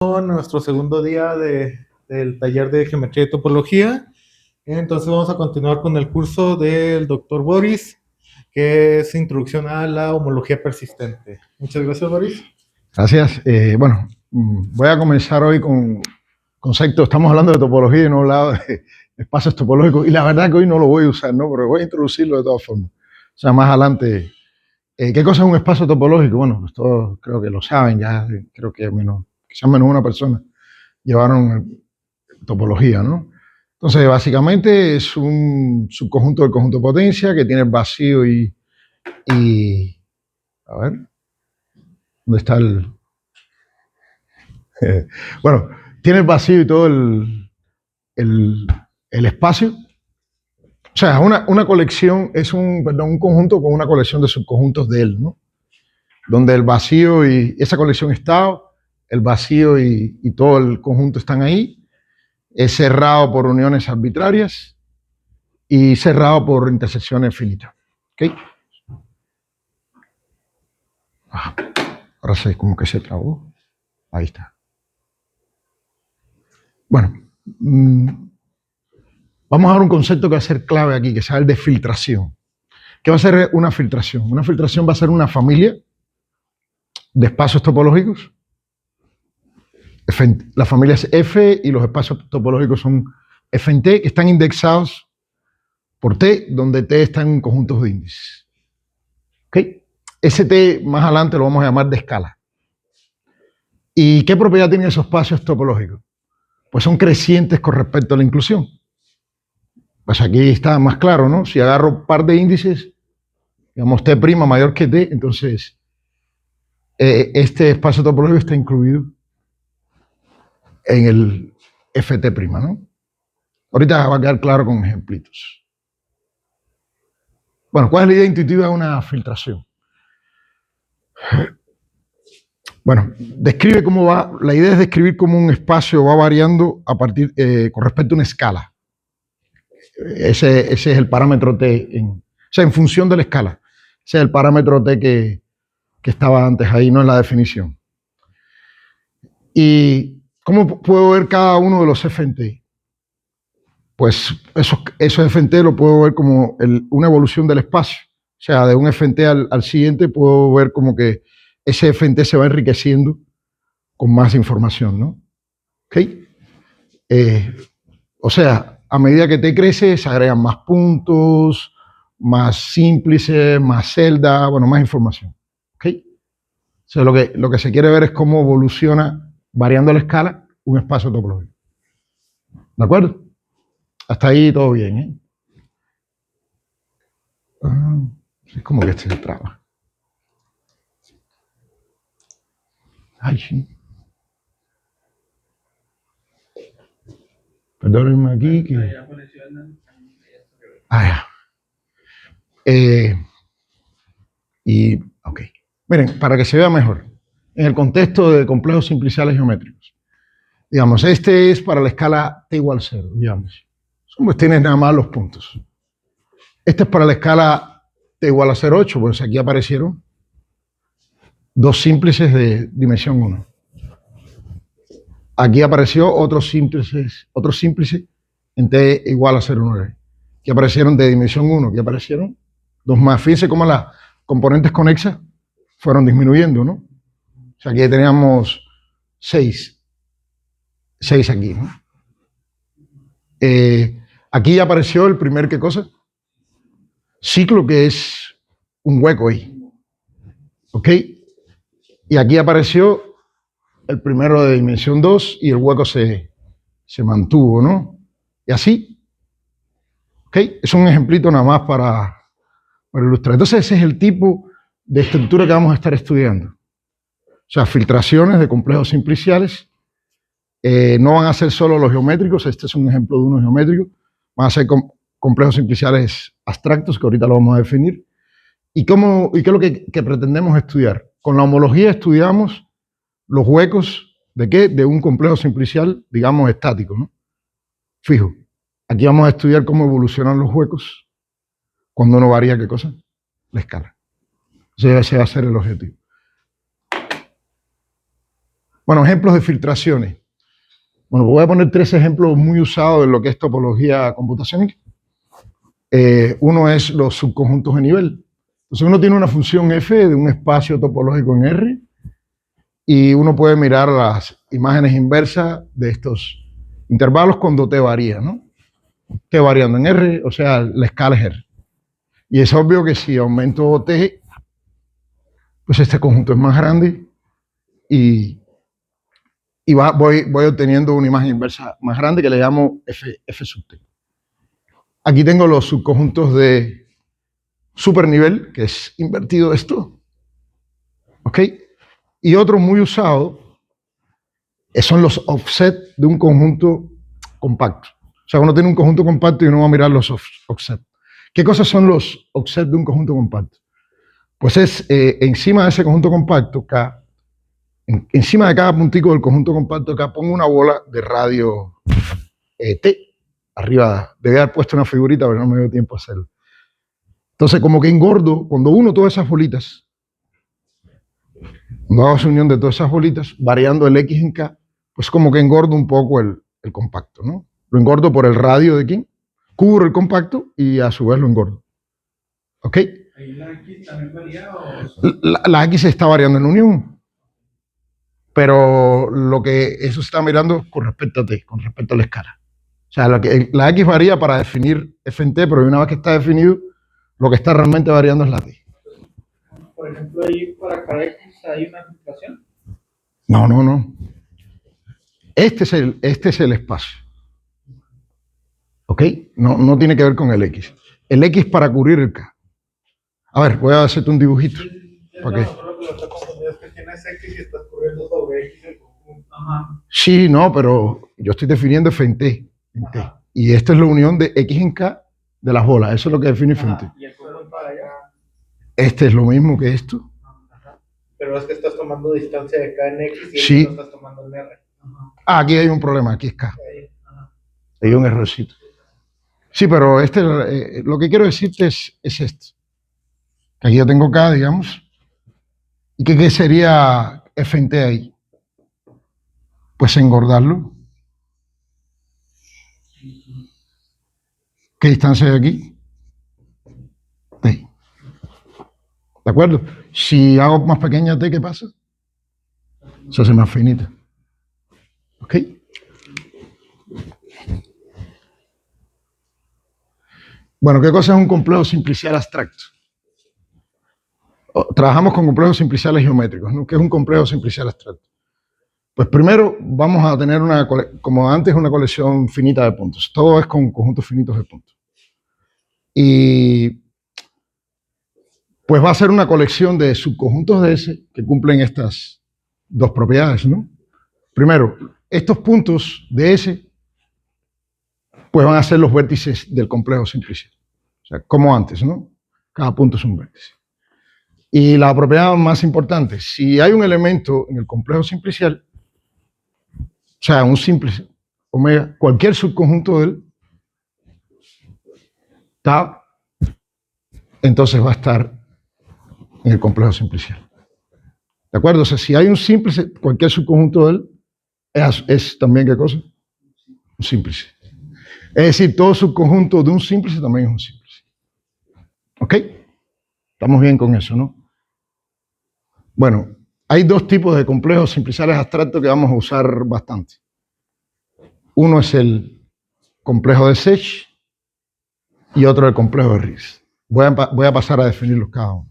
Nuestro segundo día del taller de geometría y topología. Entonces vamos a continuar con el curso del doctor Boris, que es Introducción a la Homología Persistente. Muchas gracias, Boris. Gracias. Voy a comenzar hoy con conceptos. Estamos hablando de topología y no he hablado de espacios topológicos. Y la verdad que hoy no lo voy a usar, ¿no? Pero voy a introducirlo de todas formas. O sea, más adelante. ¿Qué cosa es un espacio topológico? Bueno, pues todos creo que lo saben, ya creo que quizás menos una persona llevaron topología, ¿no? Entonces, básicamente es un subconjunto del conjunto de potencia que tiene vacío y a ver, ¿dónde está el...? Bueno, tiene el vacío y todo el espacio. O sea, una colección es un conjunto con una colección de subconjuntos de él, ¿no? Donde el vacío y esa colección está, el vacío y todo el conjunto están ahí. Es cerrado por uniones arbitrarias y cerrado por intersecciones finitas. ¿Ok? Ahora sé como que se trabó. Ahí está. Bueno, vamos a ver un concepto que va a ser clave aquí, que es el de filtración. ¿Qué va a ser una filtración? Una filtración va a ser una familia de espacios topológicos. La familia es F y los espacios topológicos son F en T, que están indexados por T, donde T está en conjuntos de índices. ¿Ok? Ese T más adelante lo vamos a llamar de escala. ¿Y qué propiedad tienen esos espacios topológicos? Pues son crecientes con respecto a la inclusión. Pues aquí está más claro, ¿no? Si agarro un par de índices, digamos T' mayor que T, entonces este espacio topológico está incluido en el Ft', ¿no? Ahorita va a quedar claro con ejemplitos. Bueno, ¿cuál es la idea intuitiva de una filtración? Bueno, describe cómo va. La idea es describir cómo un espacio va variando a partir con respecto a una escala. Ese es el parámetro T, o sea, en función de la escala. Ese es el parámetro T que estaba antes ahí, no en la definición. ¿Y cómo puedo ver cada uno de los F en T? Pues esos F en T lo puedo ver como una evolución del espacio. O sea, de un F en T al siguiente puedo ver como que ese F en T se va enriqueciendo con más información, ¿no? ¿Ok? O sea, a medida que T crece, se agregan más puntos, más símplices, más celdas, bueno, más información. ¿Ok? O sea, lo que se quiere ver es cómo evoluciona, variando la escala, un espacio topológico. ¿De acuerdo? Hasta ahí todo bien, ¿eh? Es como que este se traba. Ay, sí. Perdónenme aquí que... Ah, ya. Ok. Miren, para que se vea mejor, en el contexto de complejos simpliciales geométricos, digamos, este es para la escala t igual 0, digamos. Pues tienes nada más los puntos. Este es para la escala t igual a 0,8, pues aquí aparecieron dos símplices de dimensión 1. Aquí apareció otro símplice en t igual a 0,9. Aquí aparecieron de dimensión 1, aquí aparecieron dos más. Fíjense cómo las componentes conexas fueron disminuyendo, ¿no? O sea, aquí teníamos 6 aquí, ¿no? Aquí ya apareció el primer, ¿qué cosa? Ciclo, que es un hueco ahí. ¿Ok? Y aquí apareció el primero de dimensión 2 y el hueco se mantuvo, ¿no? Y así. ¿Ok? Es un ejemplito nada más para ilustrar. Entonces ese es el tipo de estructura que vamos a estar estudiando. O sea, filtraciones de complejos simpliciales. No van a ser solo los geométricos, este es un ejemplo de uno geométrico. Van a ser complejos simpliciales abstractos, que ahorita lo vamos a definir. ¿Y qué es lo que pretendemos estudiar? Con la homología estudiamos los huecos ¿de qué? De un complejo simplicial, digamos, estático, ¿no? Fijo. Aquí vamos a estudiar cómo evolucionan los huecos cuando uno varía, ¿qué cosa? La escala. Ese va a ser el objetivo. Bueno, ejemplos de filtraciones. Bueno, voy a poner 3 ejemplos muy usados en lo que es topología computacional. Uno es los subconjuntos de nivel. Entonces uno tiene una función f de un espacio topológico en R y uno puede mirar las imágenes inversas de estos intervalos cuando t varía, ¿no? T variando en R, o sea, la escala es R. Y es obvio que si aumento t, pues este conjunto es más grande y voy obteniendo una imagen inversa más grande que le llamo f sub t. Aquí tengo los subconjuntos de supernivel, que es invertido esto, ¿ok? Y otro muy usado son los offset de un conjunto compacto. O sea, uno tiene un conjunto compacto y uno va a mirar los offset. ¿Qué cosas son los offset de un conjunto compacto? Pues es encima de ese conjunto compacto, K, encima de cada puntico del conjunto compacto K, pongo una bola de radio T. Arriba, debía haber puesto una figurita, pero no me dio tiempo a hacerlo. Entonces, como que engordo, cuando uno todas esas bolitas, cuando hago esa unión de todas esas bolitas, variando el X en K, pues como que engordo un poco el compacto, ¿no? Lo engordo por el radio de quién, cubro el compacto y a su vez lo engordo. ¿Ok? ¿Ahí la X también varía o...? La X está variando en la unión, pero lo que eso se está mirando con respecto a T, con respecto a la escala. O sea, la X varía para definir f en T, pero una vez que está definido, lo que está realmente variando es la T. Por ejemplo, ahí para cada X hay una filtración. No. Este es el espacio. ¿Ok? No tiene que ver con el X. El X para cubrir el K. A ver, voy a hacerte un dibujito. ¿Para qué? Lo que lo está confundiendo es que tienes X y estás cubriendo sobre X el conjunto. Ajá. Sí, no, pero yo estoy definiendo f en T. Y esta es la unión de X en K de las bolas. Eso es lo que define f en T. Y el conjunto para allá. Este es lo mismo que esto. Pero es que estás tomando distancia de K en X y Sí. lo estás tomando en R. Ah, aquí hay un problema, aquí es K. Hay un errorcito. Sí, pero lo que quiero decirte es esto. Aquí yo tengo K, digamos. ¿Y qué sería f en T ahí? Pues engordarlo. ¿Qué distancia hay aquí? T. ¿De acuerdo? Si hago más pequeña T, ¿qué pasa? Se hace más finita. ¿Ok? Bueno, ¿qué cosa es un complejo simplicial abstracto? Trabajamos con complejos simpliciales geométricos, ¿no? ¿Qué es un complejo simplicial abstracto? Pues primero vamos a tener como antes, una colección finita de puntos. Todo es con conjuntos finitos de puntos. Y pues va a ser una colección de subconjuntos de S que cumplen estas dos propiedades, ¿no? Primero, estos puntos de S pues van a ser los vértices del complejo simplicial. O sea, como antes, ¿no? Cada punto es un vértice. Y la propiedad más importante, si hay un elemento en el complejo simplicial, o sea, un simple omega, cualquier subconjunto de él, Tab, entonces va a estar en el complejo simplicial. ¿De acuerdo? O sea, si hay un simple, cualquier subconjunto de él, es también, ¿qué cosa? Un simplice. Es decir, todo subconjunto de un simplice también es un simplice. ¿Ok? Estamos bien con eso, ¿no? Bueno, hay dos tipos de complejos simpliciales abstractos que vamos a usar bastante. Uno es el complejo de Sech y otro el complejo de Ries. Voy a pasar a definirlos cada uno.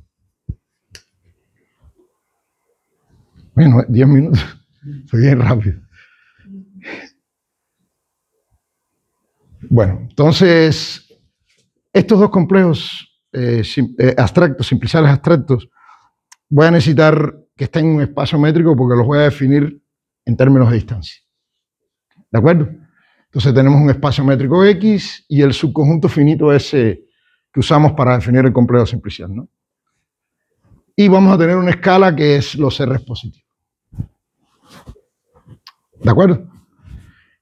Bueno, 10 minutos. Fue bien rápido. Bueno, entonces, estos dos complejos abstractos, simpliciales abstractos, voy a necesitar que estén en un espacio métrico porque los voy a definir en términos de distancia. ¿De acuerdo? Entonces tenemos un espacio métrico X y el subconjunto finito ese que usamos para definir el complejo simplicial, ¿no? Y vamos a tener una escala que es los R positivos. ¿De acuerdo?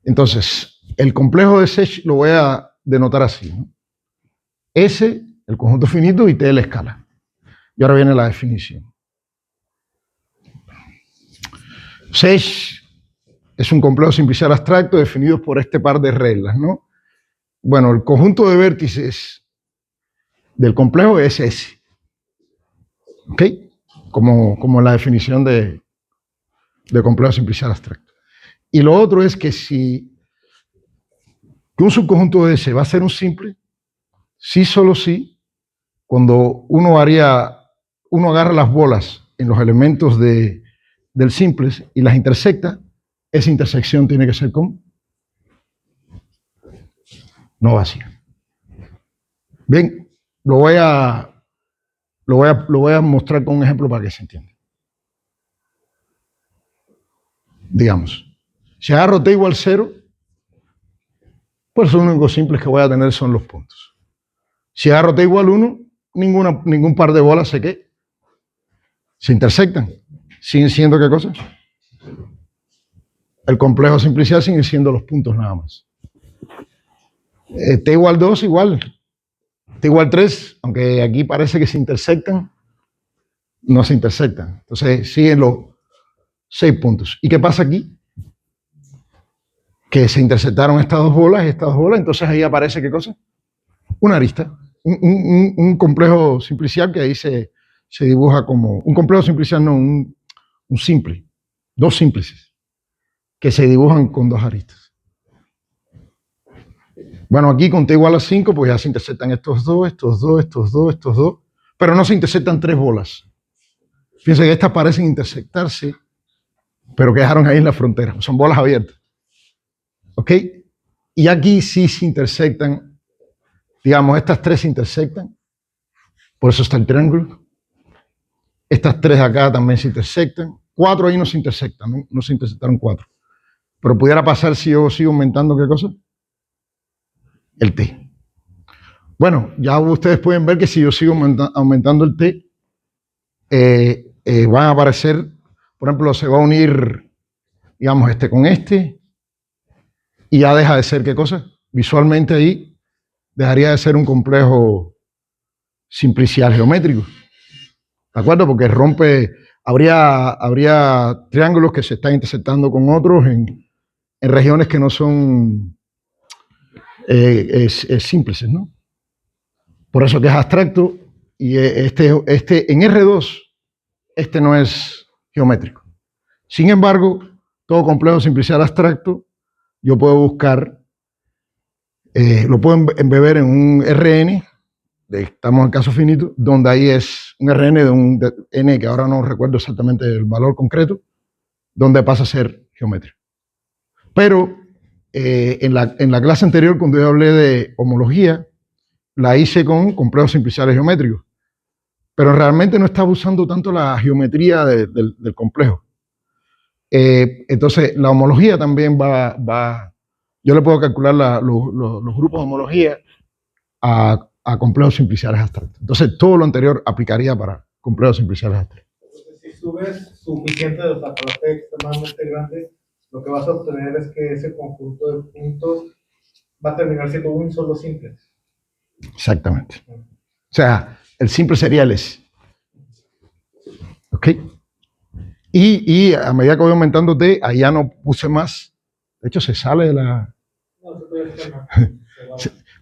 Entonces, el complejo de Sech lo voy a denotar así, ¿no? S, el conjunto finito, y T, la escala. Y ahora viene la definición. SESH es un complejo simplicial abstracto definido por este par de reglas, ¿no? Bueno, el conjunto de vértices del complejo es S, ¿ok? Como la definición de complejo simplicial abstracto. Y lo otro es que si un subconjunto de S va a ser un simple, sí, solo sí, cuando uno agarra las bolas en los elementos del simples y las intersecta, esa intersección tiene que ser con no vacía. Bien, lo voy a mostrar con un ejemplo para que se entienda. Digamos, si agarro t igual 0, pues los únicos simples que voy a tener son los puntos. Si agarro t igual 1, ningún par de bolas se intersectan. ¿Siguen siendo qué cosas? El complejo simplicial sigue siendo los puntos nada más. T igual 2 igual. T igual 3, aunque aquí parece que se intersectan, no se intersectan. Entonces siguen los 6 puntos. ¿Y qué pasa aquí? Que se intersectaron estas dos bolas y estas dos bolas, entonces ahí aparece ¿qué cosa? Una arista. Un complejo simplicial que ahí se dibuja como... Un complejo simplicial no, un simple. Dos símplices que se dibujan con dos aristas. Bueno, aquí con t igual a 5, pues ya se intersectan estos dos, pero no se intersectan tres bolas. Fíjense que estas parecen intersectarse, pero quedaron ahí en la frontera. Son bolas abiertas. ¿Ok? Y aquí sí se intersectan, digamos, estas tres se intersectan, por eso está el triángulo. Estas tres acá también se intersectan. 4 ahí no se intersectan, no se intersectaron 4. Pero pudiera pasar si yo sigo aumentando, ¿qué cosa? El t. Bueno, ya ustedes pueden ver que si yo sigo aumentando el t, van a aparecer, por ejemplo, se va a unir, digamos, este con este, y ya deja de ser, ¿qué cosa? Visualmente ahí dejaría de ser un complejo simplicial geométrico. ¿De acuerdo? Porque habría triángulos que se están intersectando con otros en regiones que no son simples, ¿no? Por eso que es abstracto y en R2 este no es geométrico. Sin embargo, todo complejo simplicial abstracto yo puedo buscar, lo puedo embeber en un Rn, estamos en caso finito, donde ahí es un Rn de un n que ahora no recuerdo exactamente el valor concreto, donde pasa a ser geométrico. Pero en la clase anterior, cuando yo hablé de homología, la hice con complejos simpliciales geométricos, pero realmente no estaba usando tanto la geometría del complejo. Entonces, la homología también yo le puedo calcular los grupos de homología a complejos simpliciales abstractos. Entonces, todo lo anterior aplicaría para complejos simpliciales abstractos. Entonces, si subes suficiente de para la T extremadamente grande, lo que vas a obtener es que ese conjunto de puntos va a terminar siendo un solo simple. Exactamente. O sea, el simple sería el S. ¿Ok? Y a medida que voy aumentando T, ahí ya no puse más. De hecho, se sale de la...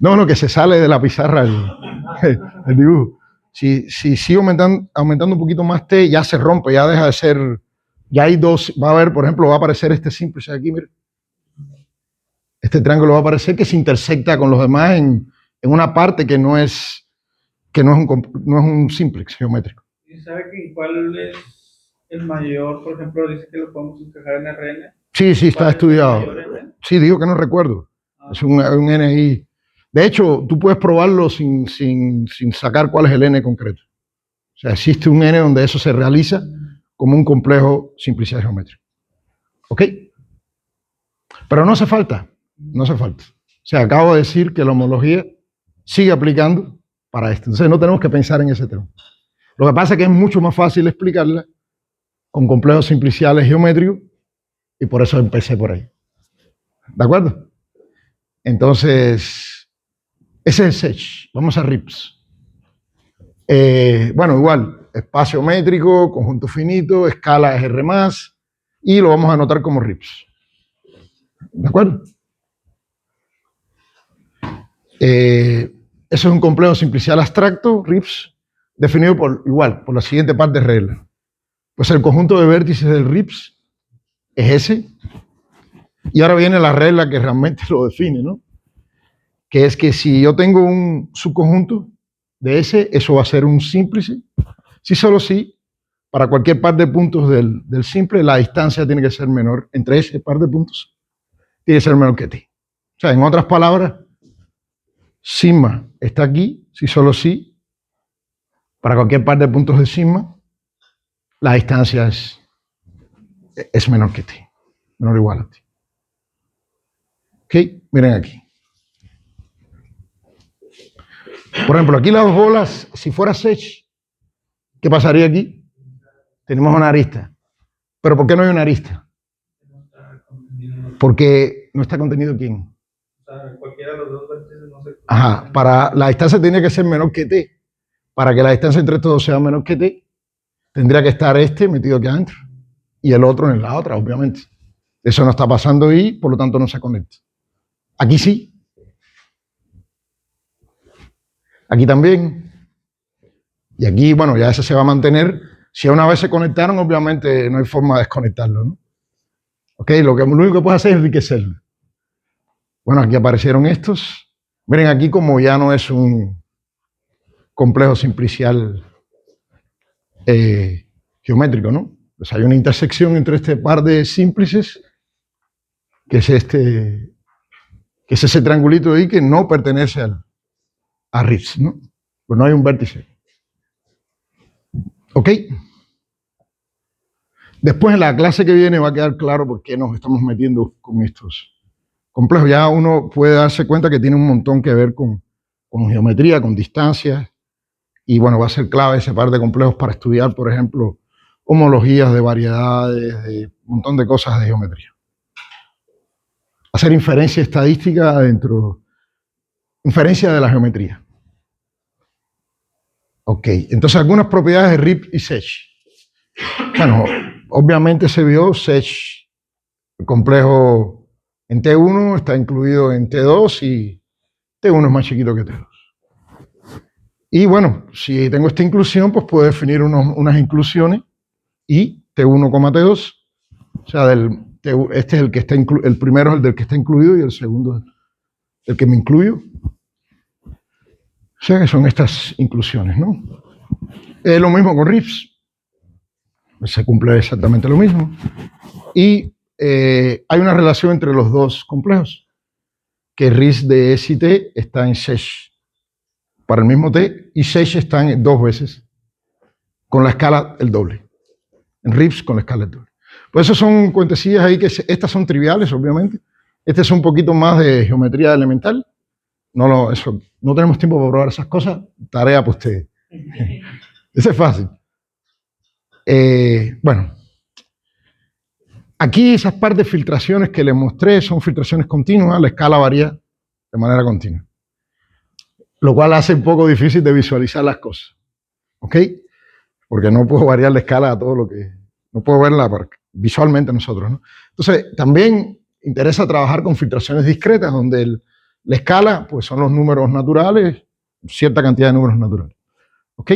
No, que se sale de la pizarra el dibujo. Si sigo aumentando un poquito más T, ya se rompe, ya deja de ser... Ya hay dos, va a haber, por ejemplo, va a aparecer este simple aquí, mire. Este triángulo va a aparecer que se intersecta con los demás en una parte que no es un simplex geométrico. ¿Y sabe cuál es el mayor? Por ejemplo, dice que lo podemos encajar en Rn. Sí, está estudiado. Sí, digo que no recuerdo. Es un n ahí. De hecho, tú puedes probarlo sin sacar cuál es el n concreto. O sea, existe un n donde eso se realiza como un complejo simplicial geométrico. ¿Ok? Pero no hace falta. No hace falta. O sea, acabo de decir que la homología sigue aplicando para esto. Entonces no tenemos que pensar en ese tema. Lo que pasa es que es mucho más fácil explicarla con complejos simpliciales geométricos y por eso empecé por ahí. ¿De acuerdo? Entonces, ese es el SESH. Vamos a RIPS. Bueno, igual, espacio métrico, conjunto finito, escala es R+. y lo vamos a anotar como RIPS. ¿De acuerdo? Eso es un complejo simplicial abstracto, RIPS, definido por la siguiente par de reglas. Pues el conjunto de vértices del RIPS es ese. Y ahora viene la regla que realmente lo define, ¿no? Que es que si yo tengo un subconjunto de ese, eso va a ser un símplice. Si solo si, para cualquier par de puntos del simple, la distancia tiene que ser menor entre ese par de puntos, tiene que ser menor que t. O sea, en otras palabras, sigma está aquí, si solo si, para cualquier par de puntos de sigma, la distancia es menor que t, menor o igual a t. ¿Ok? Miren aquí. Por ejemplo, aquí las dos bolas, si fuera Sech, ¿qué pasaría aquí? Tenemos una arista. ¿Pero por qué no hay una arista? Porque no está contenido ¿quién? Cualquiera de los dos vértices no se... Ajá, para la distancia tiene que ser menor que t. Para que la distancia entre estos dos sea menor que t, tendría que estar este metido aquí adentro y el otro en la otra, obviamente. Eso no está pasando y por lo tanto no se conecta. Aquí sí. Aquí también. Y aquí, bueno, ya ese se va a mantener. Si una vez se conectaron, obviamente no hay forma de desconectarlo, ¿no? Ok, lo único que puedes hacer es enriquecerlo. Bueno, aquí aparecieron estos. Miren aquí como ya no es un complejo simplicial geométrico, ¿no? Pues hay una intersección entre este par de símplices, que es ese triangulito de ahí que no pertenece a RIPS, ¿no? Pues no hay un vértice. ¿Ok? Después en la clase que viene va a quedar claro por qué nos estamos metiendo con estos complejos. Ya uno puede darse cuenta que tiene un montón que ver con geometría, con distancias, y bueno, va a ser clave ese par de complejos para estudiar, por ejemplo, homologías de variedades, de un montón de cosas de geometría. Hacer inferencia estadística inferencia de la geometría. Ok, entonces algunas propiedades de RIP y Sech. Bueno, obviamente se vio Sech, el complejo en T1 está incluido en T2 y T1 es más chiquito que T2. Y bueno, si tengo esta inclusión, pues puedo definir unas inclusiones y T1, T2, o sea, este es el que está el primero es el del que está incluido y el segundo es el que me incluyo. O sea que son estas inclusiones, ¿no? Es lo mismo con RIPS. Se cumple exactamente lo mismo. Y hay una relación entre los dos complejos, que RIPS de S y T está en Sech para el mismo T y Sech está en dos veces con la escala el doble. En RIPS con la escala el doble. Pues eso son cuentecillas ahí que estas son triviales, obviamente. Este es un poquito más de geometría elemental. No tenemos tiempo para probar esas cosas. Tarea para ustedes. Eso es fácil. Bueno, aquí esas par de filtraciones que les mostré son filtraciones continuas, la escala varía de manera continua, lo cual hace un poco difícil de visualizar las cosas, ¿ok? Porque no puedo variar la escala a todo lo que... No puedo verla visualmente nosotros, ¿no? Entonces, también interesa trabajar con filtraciones discretas, donde la escala pues, son los números naturales, cierta cantidad de números naturales, ¿ok?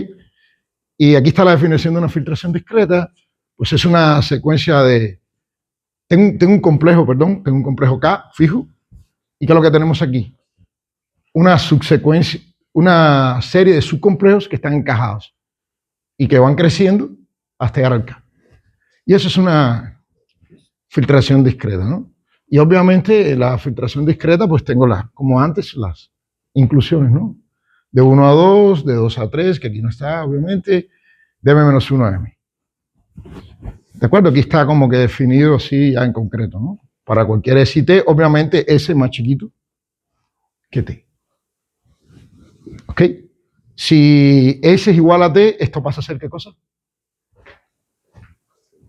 Y aquí está la definición de una filtración discreta, pues es una secuencia de... Tengo un complejo K fijo, ¿y qué es lo que tenemos aquí? Una subsecuencia, una serie de subcomplejos que están encajados y que van creciendo hasta llegar al K. Y eso es una filtración discreta, ¿no? Y obviamente la filtración discreta, pues tengo como antes, las inclusiones, ¿no? De 1 a 2, de 2 a 3, que aquí no está, obviamente, de m-1 a m. ¿De acuerdo? Aquí está como que definido así ya en concreto, ¿no? Para cualquier S y T, obviamente S más chiquito que T. ¿Ok? Si S es igual a T, ¿esto pasa a ser qué cosa?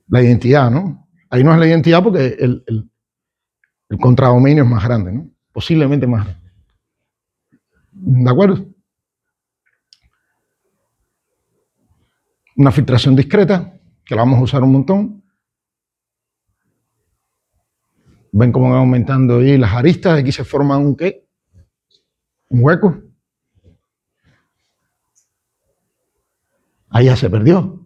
La identidad, ¿no? Ahí no es la identidad porque el contradominio es más grande, ¿no? Posiblemente más grande. ¿De acuerdo? Una filtración discreta, que la vamos a usar un montón. Ven cómo van aumentando ahí las aristas. Aquí se forma un ¿qué? Un hueco. Ahí ya se perdió.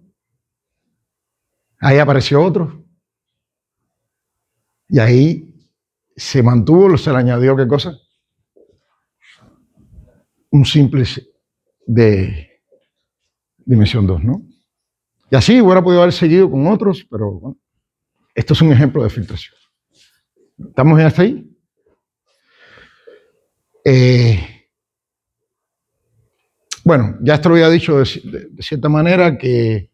Ahí apareció otro. Y ahí se mantuvo, se le añadió ¿qué cosa? Un simple de dimensión 2, ¿no? Y así hubiera podido haber seguido con otros, pero bueno, esto es un ejemplo de filtración. ¿Estamos bien hasta ahí? Bueno, ya esto lo había dicho de cierta manera que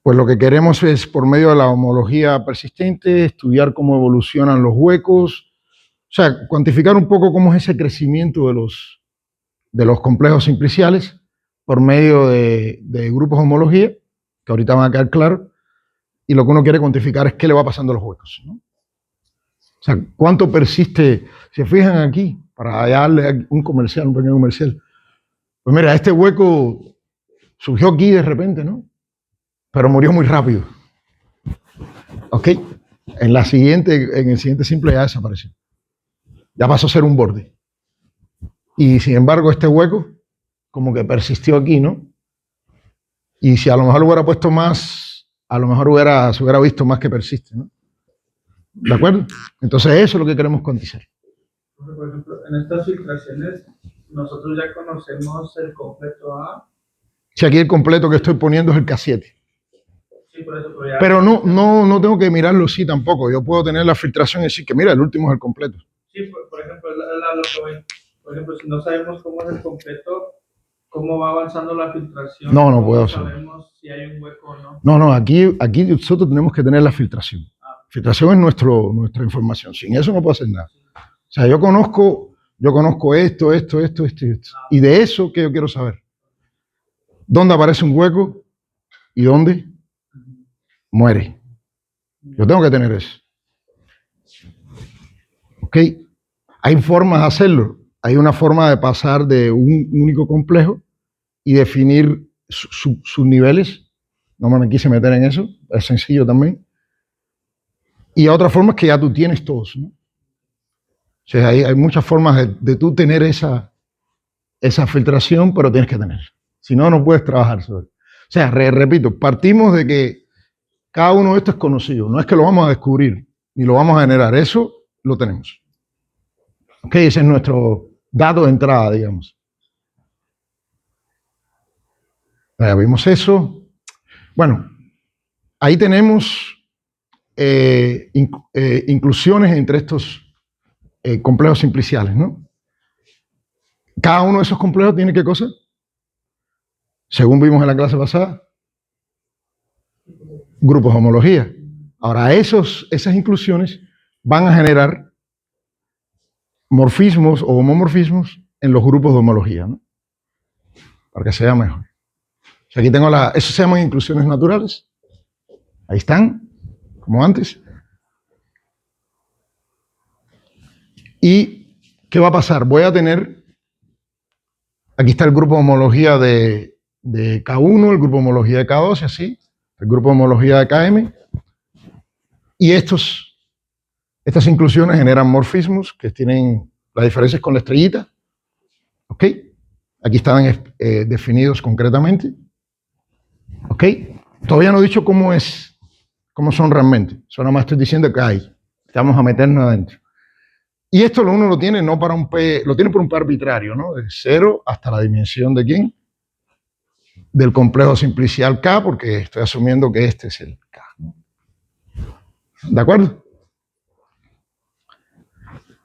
pues lo que queremos es, por medio de la homología persistente, estudiar cómo evolucionan los huecos, o sea, cuantificar un poco cómo es ese crecimiento de los complejos simpliciales por medio de grupos de homología, que ahorita van a quedar claros, y lo que uno quiere cuantificar es qué le va pasando a los huecos, ¿no? O sea, cuánto persiste. Si se fijan aquí, para darle un comercial, un pequeño comercial, pues mira, este hueco surgió aquí de repente, ¿no? Pero murió muy rápido. ¿Ok? En el siguiente simple ya desapareció. Ya pasó a ser un borde. Y sin embargo, este hueco como que persistió aquí, ¿no? Y si a lo mejor lo hubiera puesto más, a lo mejor se hubiera visto más que persiste, ¿no? ¿De acuerdo? Entonces eso es lo que queremos cuantizar. Por ejemplo, en estas filtraciones, nosotros ya conocemos el completo A. Si aquí el completo que estoy poniendo es el K7. Sí, por eso, pero ya. Pero no tengo que mirarlo así tampoco. Yo puedo tener la filtración y decir que mira, el último es el completo. Sí, por ejemplo, lo que voy. Por ejemplo, si no sabemos cómo es el completo, cómo va avanzando la filtración. No puedo saber. Sabemos si hay un hueco o no. No, aquí nosotros tenemos que tener la filtración. Filtración es nuestra información. Sin eso no puedo hacer nada. O sea, yo conozco esto. Y de eso que yo quiero saber. ¿Dónde aparece un hueco y dónde muere? Yo tengo que tener eso. ¿Ok? Hay formas de hacerlo. Hay una forma de pasar de un único complejo y definir sus niveles. No me quise meter en eso. Es sencillo también. Y otra forma es que ya tú tienes todos, ¿no? O sea, hay muchas formas de tú tener esa filtración, pero tienes que tener. Si no, no puedes trabajar sobre. O sea, repito, partimos de que cada uno de estos es conocido. No es que lo vamos a descubrir, ni lo vamos a generar. Eso lo tenemos. Ok, ese es nuestro dato de entrada, digamos. Ya vimos eso. Bueno, ahí tenemos inclusiones entre estos complejos simpliciales, ¿no? Cada uno de esos complejos tiene ¿qué cosa? Según vimos en la clase pasada, grupos de homología. Ahora, esas inclusiones van a generar morfismos o homomorfismos en los grupos de homología, ¿no? Para que sea mejor. O sea, aquí tengo eso se llaman inclusiones naturales. Ahí están, como antes. ¿Y qué va a pasar? Voy a tener, aquí está el grupo de homología de K1, el grupo de homología de K2 y así, el grupo de homología de KM. Y estas inclusiones generan morfismos que tienen las diferencias con la estrellita. ¿Ok? Aquí están definidos concretamente. ¿Ok? Todavía no he dicho cómo son realmente. Solo más estoy diciendo que hay. Vamos a meternos adentro. Y esto uno lo tiene no para un P, lo tiene por un P arbitrario, ¿no? De 0 hasta la dimensión de ¿quién? Del complejo simplicial K, porque estoy asumiendo que este es el K, ¿no? ¿De acuerdo?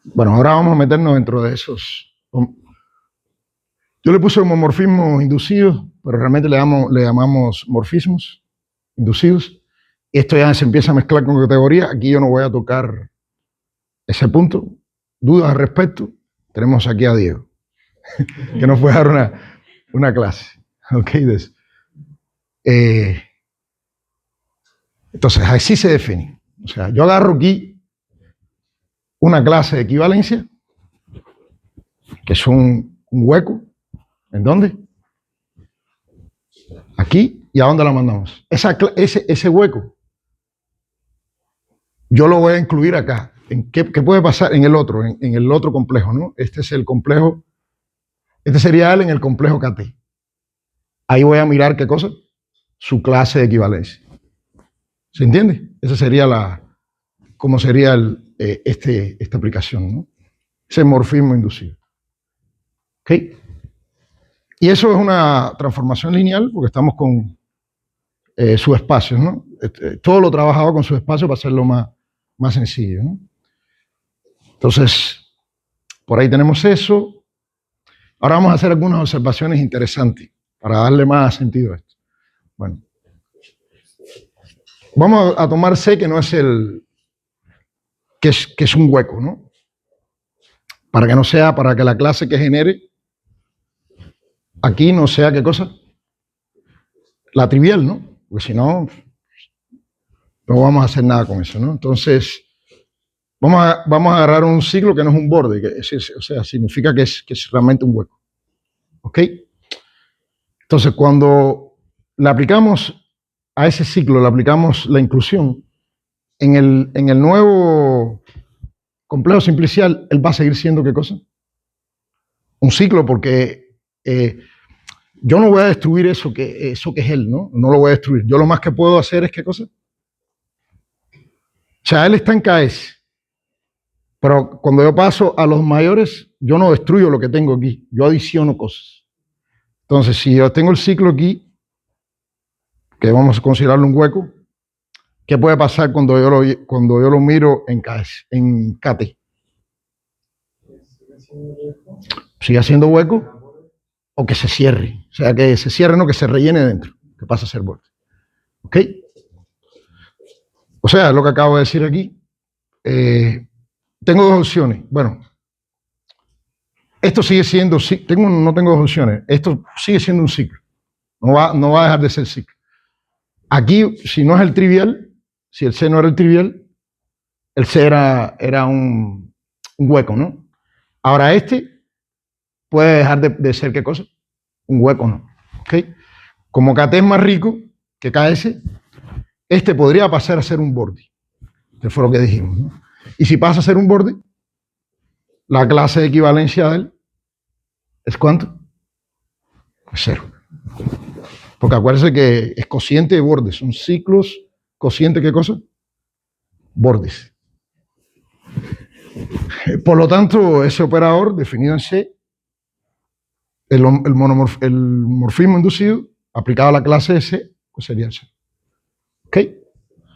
Bueno, ahora vamos a meternos dentro de esos. Yo le puse homomorfismos inducidos, pero realmente le llamamos morfismos inducidos. Y esto ya se empieza a mezclar con categorías. Aquí yo no voy a tocar ese punto. ¿Dudas al respecto? Tenemos aquí a Diego, que nos puede dar una clase. ¿Ok? Entonces, así se define. O sea, yo agarro aquí una clase de equivalencia, que es un hueco. ¿En dónde? Aquí. ¿Y a dónde la mandamos? Ese hueco yo lo voy a incluir acá. ¿Qué puede pasar en el otro, en el otro complejo, ¿no? Este es el complejo, este sería él en el complejo KT. Ahí voy a mirar qué cosa, su clase de equivalencia. ¿Se entiende? Esa sería cómo sería esta aplicación, ¿no? Ese morfismo inducido. ¿Ok? Y eso es una transformación lineal porque estamos con subespacios, ¿no? Todo lo trabajado con subespacios para hacerlo más sencillo, ¿no? Entonces, por ahí tenemos eso. Ahora vamos a hacer algunas observaciones interesantes para darle más sentido a esto. Bueno, vamos a tomar C, que no es que es un hueco, ¿no? Para que no sea, para que la clase que genere aquí no sea, ¿qué cosa? La trivial, ¿no? Porque si no, no vamos a hacer nada con eso, ¿no? Entonces, vamos a agarrar un ciclo que no es un borde, o sea, significa que es realmente un hueco. ¿Ok? Entonces, cuando le aplicamos a ese ciclo, le aplicamos la inclusión, en el nuevo complejo simplicial, él va a seguir siendo, ¿qué cosa? Un ciclo, porque yo no voy a destruir eso que es él, ¿no? No lo voy a destruir. Yo lo más que puedo hacer es, ¿qué cosa? O sea, él está en KS. Pero cuando yo paso a los mayores, yo no destruyo lo que tengo aquí, yo adiciono cosas. Entonces, si yo tengo el ciclo aquí, que vamos a considerarlo un hueco, ¿qué puede pasar cuando yo lo miro en KT? ¿Sigue siendo hueco? O que se cierre. O sea, que se cierre, no que se rellene dentro, que pasa a ser borde. ¿Ok? O sea, lo que acabo de decir aquí. Tengo dos opciones. Bueno, esto sigue siendo, no tengo dos opciones. Esto sigue siendo un ciclo. No va a dejar de ser ciclo. Aquí, si no es el trivial, si el C no era el trivial, el C era un hueco, ¿no? Ahora este puede dejar de ser, ¿qué cosa? Un hueco, ¿no? ¿Ok? Como KT es más rico que KS, este podría pasar a ser un borde. Eso fue lo que dijimos, ¿no? Y si pasa a ser un borde, la clase de equivalencia de él es ¿cuánto? Pues 0. Porque acuérdense que es cociente de bordes, son ciclos, cociente, ¿qué cosa? Bordes. Por lo tanto, ese operador definido en C, el morfismo inducido, aplicado a la clase de C, pues sería el C. ¿Ok?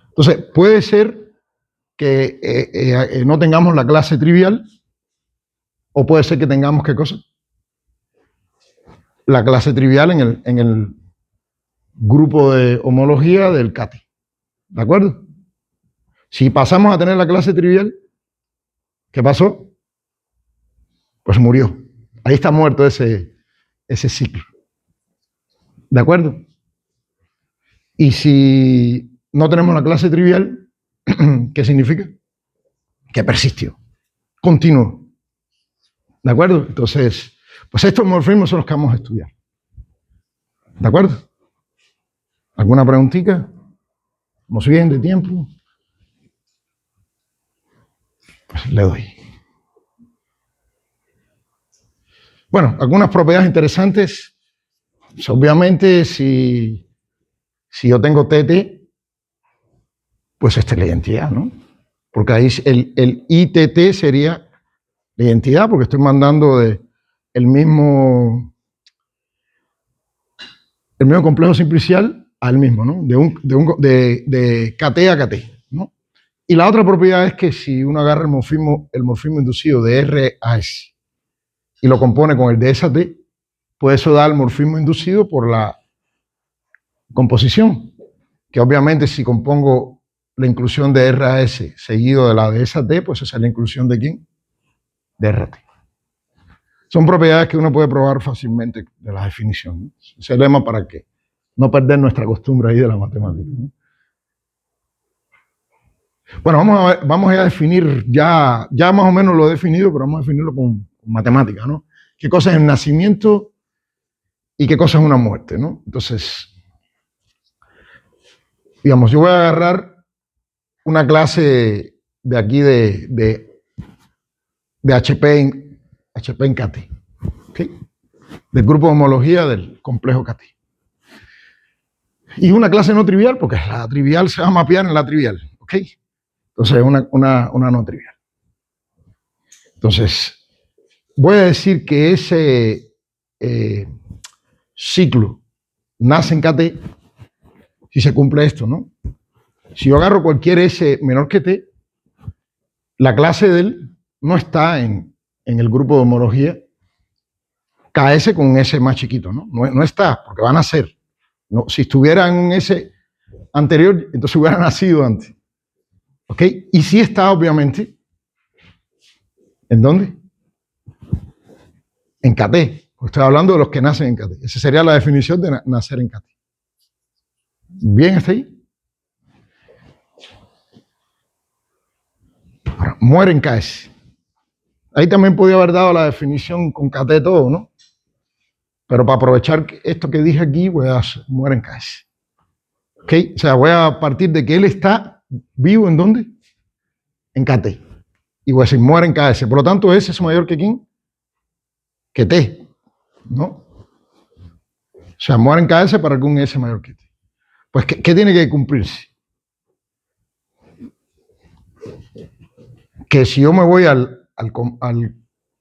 Entonces, puede ser que no tengamos la clase trivial, o puede ser que tengamos, ¿qué cosa? La clase trivial en el grupo de homología del KT. ¿De acuerdo? Si pasamos a tener la clase trivial, ¿qué pasó? Pues murió. Ahí está muerto ese ciclo. ¿De acuerdo? Y si no tenemos la clase trivial, ¿qué significa? Que persistió. Continuó. ¿De acuerdo? Entonces, pues estos morfismos son los que vamos a estudiar. ¿De acuerdo? ¿Alguna preguntita? ¿Vamos bien de tiempo? Pues le doy. Bueno, algunas propiedades interesantes. Pues obviamente, si yo tengo TT, pues esta es la identidad, ¿no? Porque ahí el ITT sería la identidad, porque estoy mandando el mismo complejo simplicial al mismo, ¿no? De KT a KT, ¿no? Y la otra propiedad es que si uno agarra el morfismo inducido de R a S y lo compone con el de S a T, pues eso da el morfismo inducido por la composición, que obviamente si compongo la inclusión de R a S seguido de la de S a T, pues esa es la inclusión de ¿quién? De R a T. Son propiedades que uno puede probar fácilmente de la definición, ¿no? Ese lema para que no perder nuestra costumbre ahí de la matemática, ¿no? Bueno, vamos a definir, ya más o menos lo he definido, pero vamos a definirlo con matemática, ¿no? ¿Qué cosa es el nacimiento y qué cosa es una muerte, ¿no? Entonces, digamos, yo voy a agarrar una clase de aquí de HP en KT, ¿ok? Del grupo de homología del complejo KT. Y una clase no trivial, porque la trivial se va a mapear en la trivial, ¿ok? Entonces, una no trivial. Entonces, voy a decir que ese ciclo nace en KT si se cumple esto, ¿no? Si yo agarro cualquier S menor que T, la clase de él no está en el grupo de homología KS con un S más chiquito, ¿no? No está, porque van a ser. No, si estuviera en un S anterior, entonces hubiera nacido antes. ¿Ok? Y sí está, obviamente. ¿En dónde? En KT. Estoy hablando de los que nacen en KT. Esa sería la definición de nacer en KT. ¿Bien hasta ahí? Ahora, muere en KS. Ahí también podía haber dado la definición con KT todo, ¿no? Pero para aprovechar esto que dije aquí, voy a muere en KS. ¿Ok? O sea, voy a partir de que él está vivo ¿en dónde? En KT. Y voy a decir muere en KS. Por lo tanto, S es mayor que ¿quién? Que T, ¿no? O sea, muere en KS para que un S mayor que T. Pues, ¿qué tiene que cumplirse? Que si yo me voy al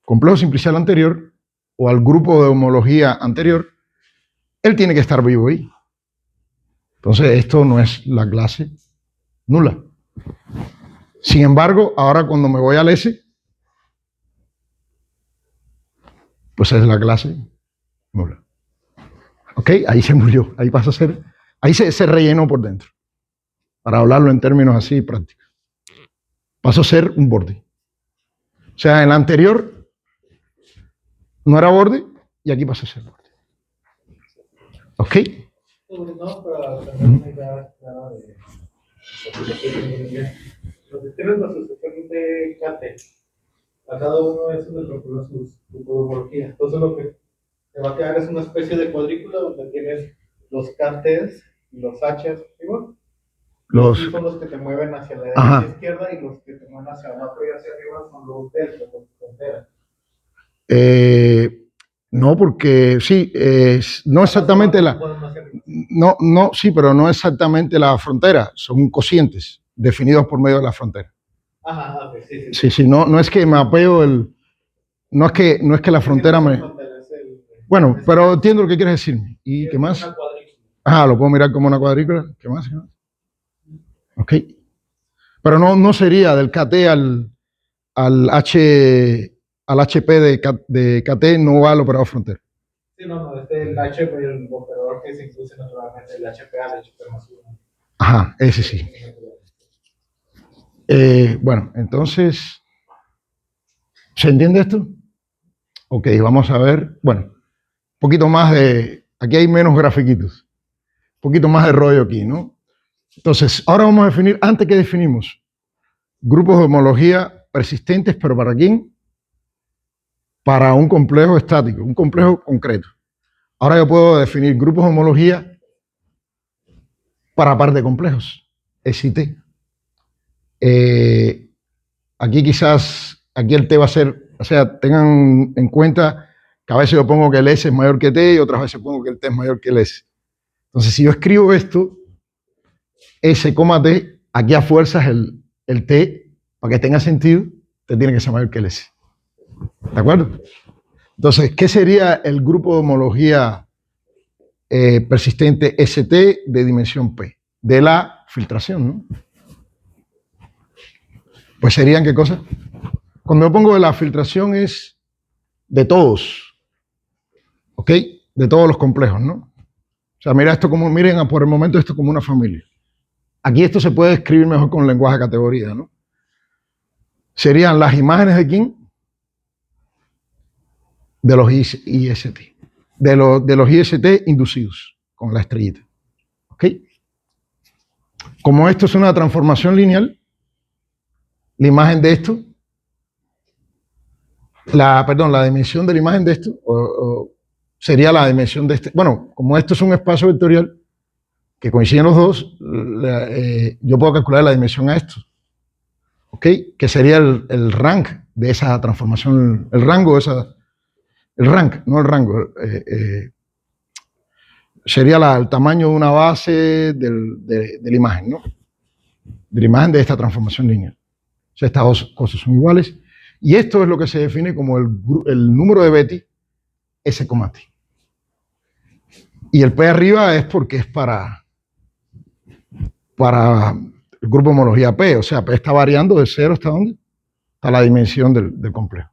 complejo simplicial anterior o al grupo de homología anterior, él tiene que estar vivo ahí. Entonces, esto no es la clase nula. Sin embargo, ahora cuando me voy al S, pues es la clase nula. ¿Ok? Ahí se murió. Ahí pasa a ser, ahí se rellenó por dentro. Para hablarlo en términos así prácticos. Pasó a ser un borde. O sea, en la anterior no era borde y aquí pasó a ser borde. ¿Ok? No, para tener una idea clara de los sistemas de asociación de KT, a cada uno de esos le procura su homología. Entonces lo que te va a quedar es una especie de cuadrícula donde tienes los KTs y los Hs, ¿sí? Los I son los que te mueven hacia la derecha e izquierda y los que te mueven hacia abajo y hacia arriba son los delta, los fronteras. No, porque sí, no exactamente la. No, sí, pero no exactamente la frontera, son cocientes definidos por medio de la frontera. Ajá, sí. Sí, no es que mapeo el. No es que la frontera me. Bueno, pero entiendo lo que quieres decirme. ¿Y qué más? Ajá, lo puedo mirar como una cuadrícula. ¿Qué más? Ok. Pero no sería del KT al HP de KT, no va al operador frontera. Sí, no, el HP, el operador que se induce naturalmente, el HPA, el HP más 1. Ajá, ese sí. Bueno, entonces, ¿se entiende esto? Ok, vamos a ver, bueno, un poquito más de, aquí hay menos grafiquitos, un poquito más de rollo aquí, ¿no? Entonces, ahora vamos a definir, antes que definimos, grupos de homología persistentes, pero ¿para quién? Para un complejo estático, un complejo concreto. Ahora yo puedo definir grupos de homología para par de complejos, S y T. Aquí quizás, aquí el T va a ser, o sea, tengan en cuenta que a veces yo pongo que el S es mayor que T y otras veces pongo que el T es mayor que el S. Entonces, si yo escribo esto, S, T, aquí a fuerzas el T, para que tenga sentido, T tiene que ser mayor que el S. ¿De acuerdo? Entonces, ¿qué sería el grupo de homología persistente ST de dimensión P? De la filtración, ¿no? Pues serían, ¿qué cosa? Cuando yo pongo de la filtración es de todos, ¿ok? De todos los complejos, ¿no? O sea, mira esto como, miren por el momento esto como una familia. Aquí esto se puede escribir mejor con lenguaje de categoría, ¿no? Serían las imágenes de quién? De los IST. De los IST inducidos con la estrellita. ¿Ok? Como esto es una transformación lineal, la imagen de esto, la dimensión de la imagen de esto, sería la dimensión de este. Bueno, como esto es un espacio vectorial que coinciden los dos, yo puedo calcular la dimensión a esto. ¿ok? Que sería el rank de esa transformación, el rango de esa, el rank, no el rango, sería el tamaño de una base de la imagen, ¿no? De la imagen de esta transformación lineal. O sea, estas dos cosas son iguales. Y esto es lo que se define como el número de Betti S, T. Y el P arriba es porque es para el grupo de homología P. O sea, P está variando de 0 hasta ¿dónde? Hasta la dimensión del complejo.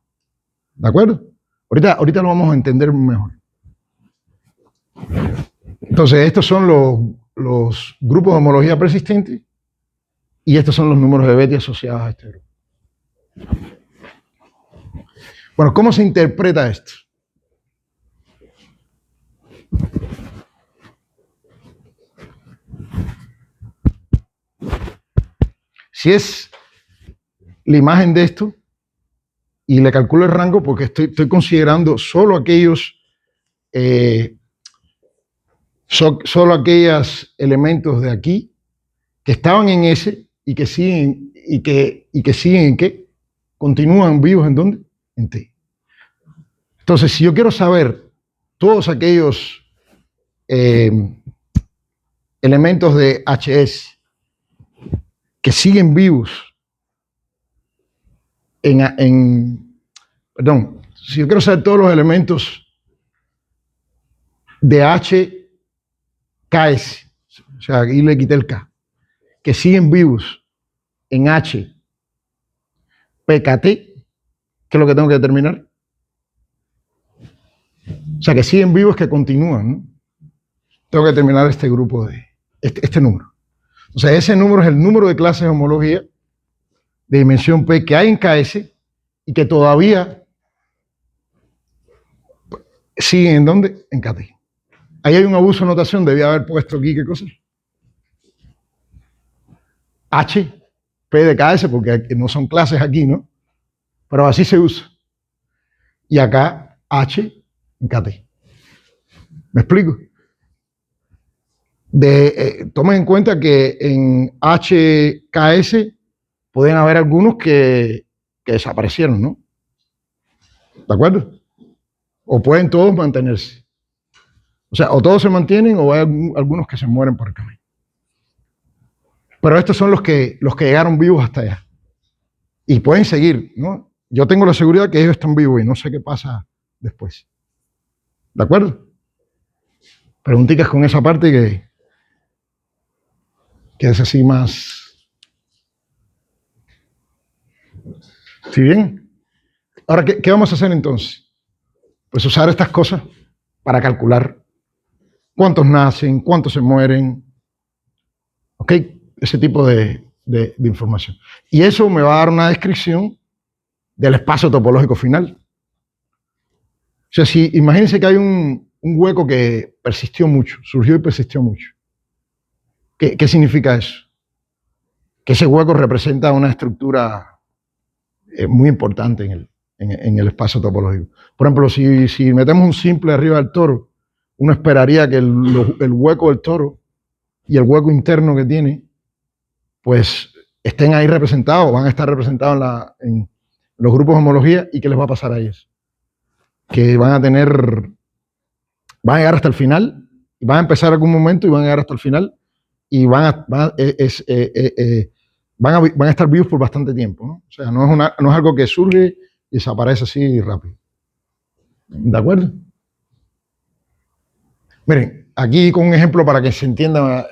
¿De acuerdo? Ahorita lo vamos a entender mejor. Entonces, estos son los grupos de homología persistente y estos son los números de Betti asociados a este grupo. Bueno, ¿cómo se interpreta esto? Si es la imagen de esto y le calculo el rango porque estoy considerando solo aquellos elementos de aquí que estaban en S y que siguen en qué, continúan vivos en dónde, en T. Entonces, si yo quiero saber todos aquellos elementos de HS que siguen vivos perdón, si yo quiero saber todos los elementos de HKS, o sea, aquí le quité el K, que siguen vivos en H PKT, ¿qué es lo que tengo que determinar? O sea, que siguen vivos, que continúan, ¿no? Tengo que determinar este grupo este número. O sea, ese número es el número de clases de homología de dimensión P que hay en KS y que todavía siguen ¿en dónde? En KT. Ahí hay un abuso de notación, debía haber puesto aquí, ¿qué cosa? H, P de KS, porque no son clases aquí, ¿no? Pero así se usa. Y acá, H en KT. ¿Me explico? Tomen en cuenta que en HKS pueden haber algunos que desaparecieron, ¿no? ¿De acuerdo? O pueden todos mantenerse. O sea, o todos se mantienen o hay algunos que se mueren por el camino. Pero estos son los que llegaron vivos hasta allá. Y pueden seguir, ¿no? Yo tengo la seguridad que ellos están vivos y no sé qué pasa después. ¿De acuerdo? Preguntitas con esa parte que es así más... ¿Sí bien? Ahora, ¿qué vamos a hacer entonces? Pues usar estas cosas para calcular cuántos nacen, cuántos se mueren, ¿ok? Ese tipo de información. Y eso me va a dar una descripción del espacio topológico final. O sea, si imagínense que hay un hueco que persistió mucho, surgió y persistió mucho. ¿Qué significa eso? Que ese hueco representa una estructura muy importante en el espacio topológico. Por ejemplo, si metemos un simple arriba del toro, uno esperaría que el hueco del toro y el hueco interno que tiene, pues estén ahí representados, van a estar representados en los grupos de homología. ¿Y qué les va a pasar a ellos? Que van a llegar hasta el final, van a empezar algún momento y van a llegar hasta el final y van a estar vivos por bastante tiempo, ¿no? O sea, no es algo que surge y desaparece así rápido. ¿De acuerdo? Miren, aquí con un ejemplo para que se entienda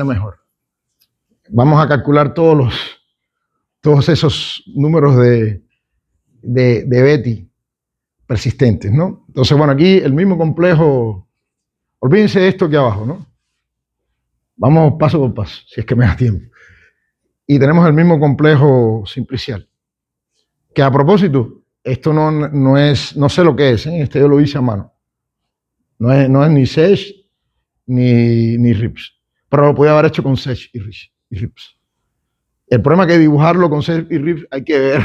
mejor. Vamos a calcular todos esos números de Betti persistentes, ¿no? Entonces, bueno, aquí el mismo complejo, olvídense de esto aquí abajo, ¿no? Vamos paso por paso, si es que me da tiempo. Y tenemos el mismo complejo simplicial. Que a propósito, esto no sé lo que es, ¿eh? Yo lo hice a mano. No es ni Sech ni Rips. Pero lo podía haber hecho con Sech y Rips. El problema es que dibujarlo con Sech y Rips hay que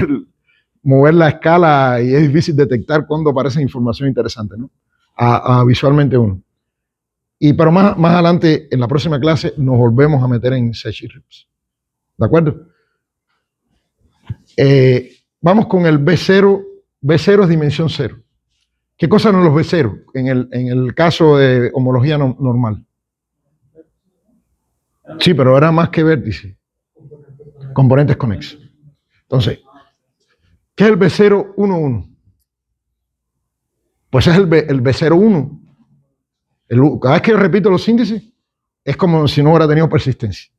mover la escala y es difícil detectar cuando aparece información interesante, ¿no? Visualmente uno. Pero más adelante, en la próxima clase, nos volvemos a meter en Sech y Rips. ¿De acuerdo? Vamos con el B0. B0 es dimensión 0. ¿Qué cosa son los B0 en el caso de homología normal? Sí, pero era más que vértice. Componentes conexos. Entonces, ¿qué es el B0, 1, 1? Pues es el B0, 1. Cada vez que yo repito los índices, es como si no hubiera tenido persistencia.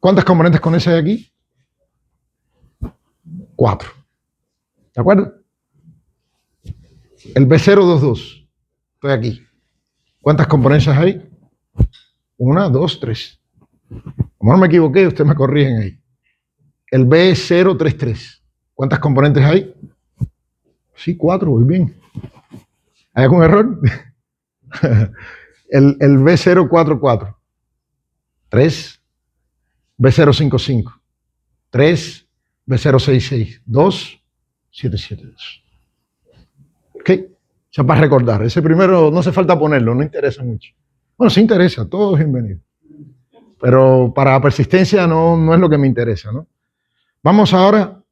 ¿Cuántas componentes conexas hay aquí? 4. ¿De acuerdo? El B022. Estoy aquí. ¿Cuántas componentes hay? 1, 2, 3. Como no me equivoqué, ustedes me corrigen ahí. El B033. ¿Cuántas componentes hay? Sí, 4, muy bien. ¿Hay algún error? el B044. 3. B055. 3. B066. 2. 772. ¿Ok? Ya para recordar. Ese primero no hace falta ponerlo, no interesa mucho. Bueno, sí interesa, todo es bienvenido. Pero para persistencia no es lo que me interesa, ¿no? Vamos ahora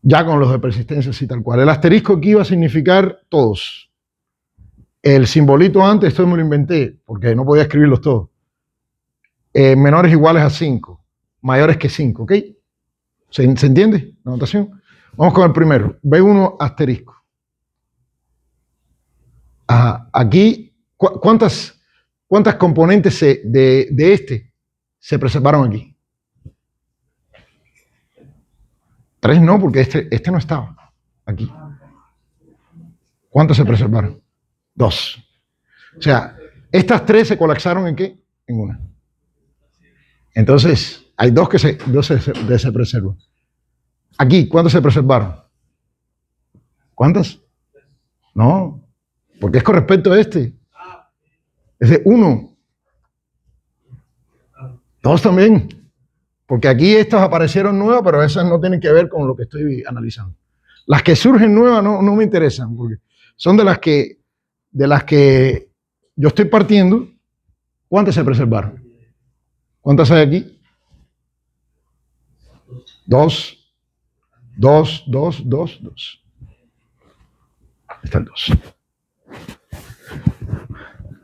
ya con los de persistencia así tal cual. El asterisco aquí va a significar todos. El simbolito antes, esto me lo inventé, porque no podía escribirlos todos. Menores iguales a 5, mayores que 5, ¿ok? ¿Se entiende la notación? Vamos con el primero. B1 asterisco. Ajá. Aquí, ¿cuántas componentes de este se preservaron aquí? 3 no, porque este no estaba aquí. ¿Cuántas se preservaron? 2. O sea, estas 3 se colapsaron ¿en qué? En una. Entonces, hay 2 que se preservan. Aquí, ¿cuántas se preservaron? ¿Cuántas? No, porque es con respecto a este. Es de 1. 2 también. Porque aquí estas aparecieron nuevas, pero esas no tienen que ver con lo que estoy analizando. Las que surgen nuevas no me interesan, porque son de las que yo estoy partiendo. ¿Cuántas se preservaron? ¿Cuántas hay aquí? 2, 2, 2, 2, 2. Están 2.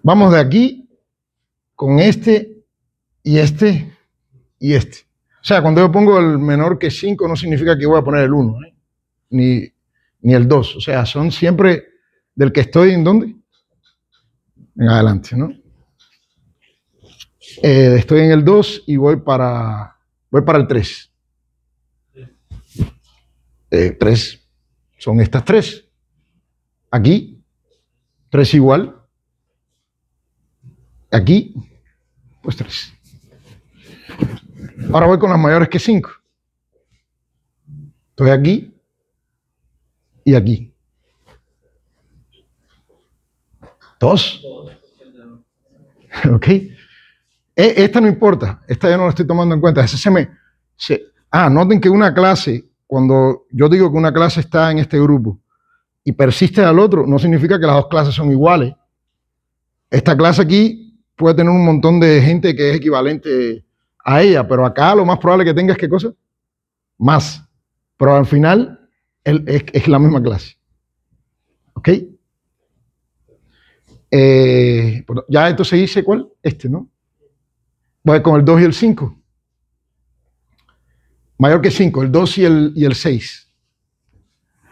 Vamos de aquí con este y este y este. O sea, cuando yo pongo el menor que 5 no significa que voy a poner el 1, ¿eh? ni el 2. O sea, son siempre del que estoy en dónde? En adelante, ¿no? Estoy en el 2 y voy para el 3. 3 son estas 3. Aquí, 3 igual. Aquí, pues 3. Ahora voy con las mayores que 5. Estoy aquí y aquí. 2. ¿Ok? Esta no importa. Esta yo no la estoy tomando en cuenta. Noten que una clase, cuando yo digo que una clase está en este grupo y persiste al otro, no significa que las dos clases son iguales. Esta clase aquí puede tener un montón de gente que es equivalente a ella, pero acá lo más probable que tenga es ¿qué cosa? Más. Pero al final es la misma clase. ¿Ok? Ya entonces hice ¿cuál? Este, ¿no? Voy con el 2 y el 5. Mayor que 5, el 2 y el 6.